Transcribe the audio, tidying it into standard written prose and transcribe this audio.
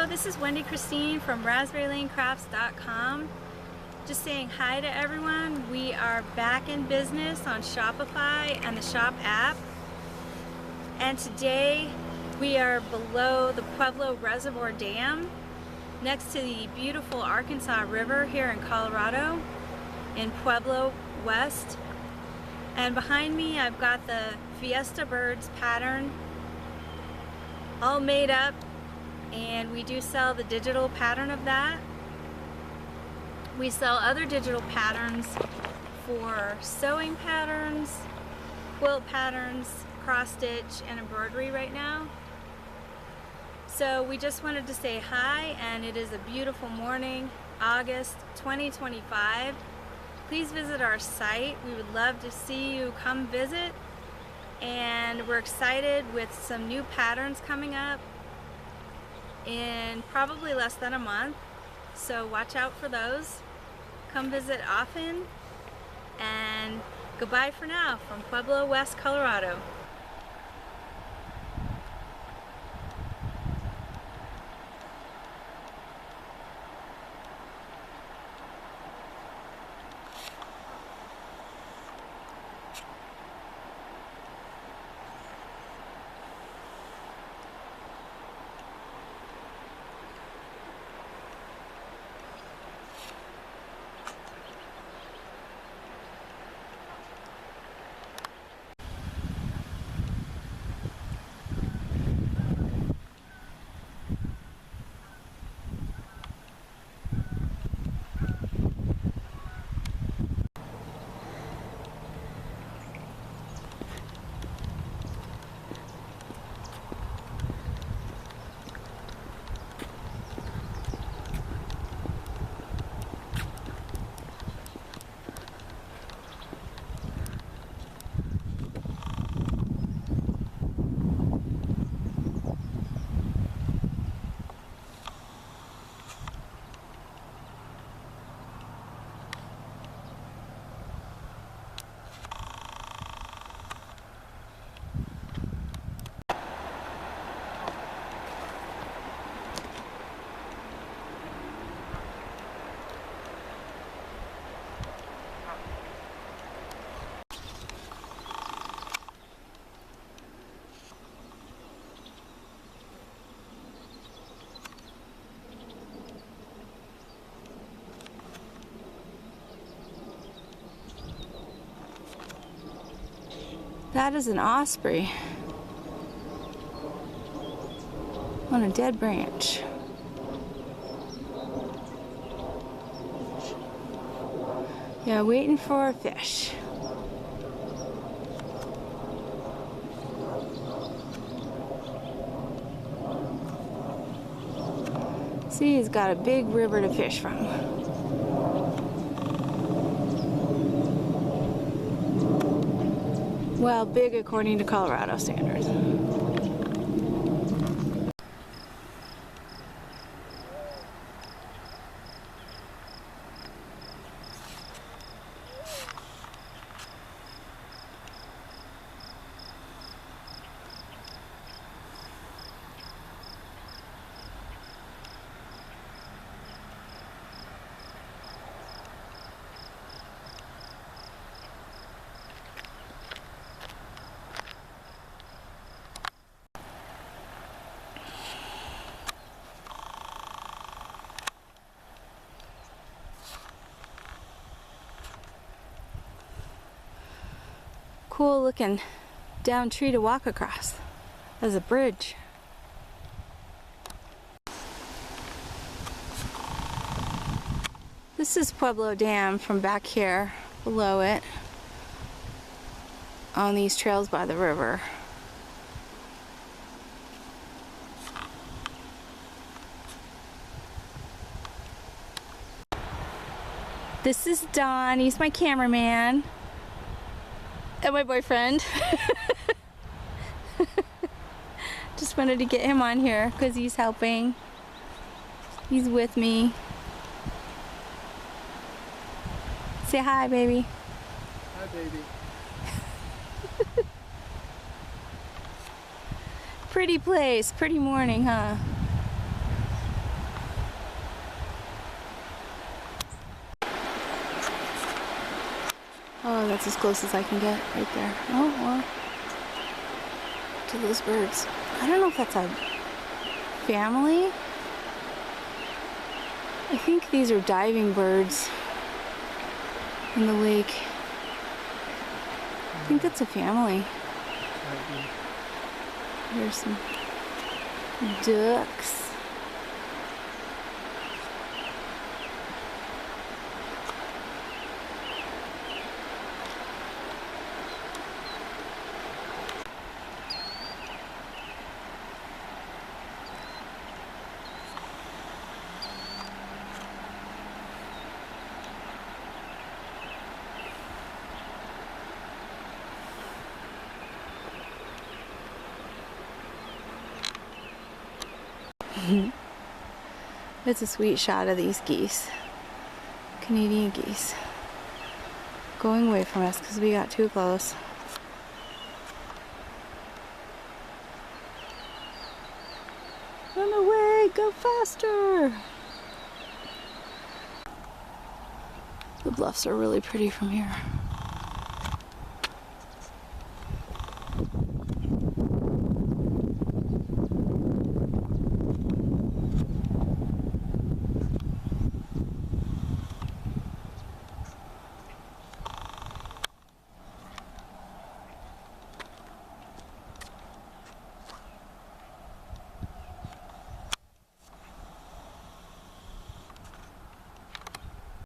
this is Wendy Christine from raz-lane-crafts.com. Just saying hi to everyone. We are back in business on Shopify and the Shop app. And today we are below the Pueblo Reservoir Dam next to the beautiful Arkansas River here in Colorado in Pueblo West. And behind me I've got the Fiesta Birds pattern all made up, and we do sell the digital pattern of that. We sell other digital patterns for sewing patterns, quilt patterns, cross stitch, and embroidery right now. So we just wanted to say hi, and it is a beautiful morning, August 2025. Please visit our site. We would love to see you come visit, and we're excited with some new patterns coming up in probably less than a month, so watch out for those. Come visit often, and goodbye for now from Pueblo West, Colorado. That is an osprey on a dead branch. Yeah, waiting for a fish. See, he's got a big river to fish from. Well, big according to Colorado standards. Cool looking down tree to walk across as a bridge. This is Pueblo Dam from back here below it on these trails by the river. This is Don, he's my cameraman. And my boyfriend. Just wanted to get him on here because he's helping. He's with me. Say hi, baby. Hi, baby. Pretty place, pretty morning, huh? Oh, that's as close as I can get right there. Oh, well. To those birds. I don't know if that's a family. I think these are diving birds in the lake. I think that's a family. Here's some ducks. It's a sweet shot of these geese. Canadian geese. Going away from us because we got too close. Run away! Go faster! The bluffs are really pretty from here.